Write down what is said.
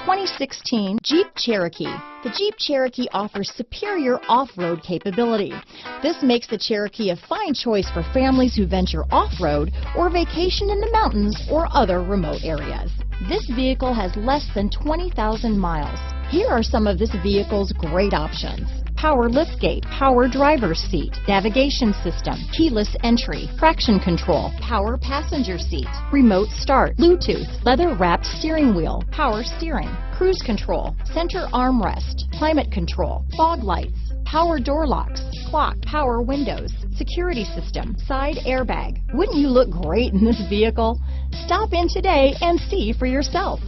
2016 Jeep Cherokee. The Jeep Cherokee offers superior off-road capability. This makes the Cherokee a fine choice for families who venture off-road or vacation in the mountains or other remote areas. This vehicle has less than 20,000 miles. Here are some of this vehicle's great options: power liftgate, power driver's seat, navigation system, keyless entry, traction control, power passenger seat, remote start, Bluetooth, leather-wrapped steering wheel, power steering, cruise control, center armrest, climate control, fog lights, power door locks, clock, power windows, security system, side airbag. Wouldn't you look great in this vehicle? Stop in today and see for yourself.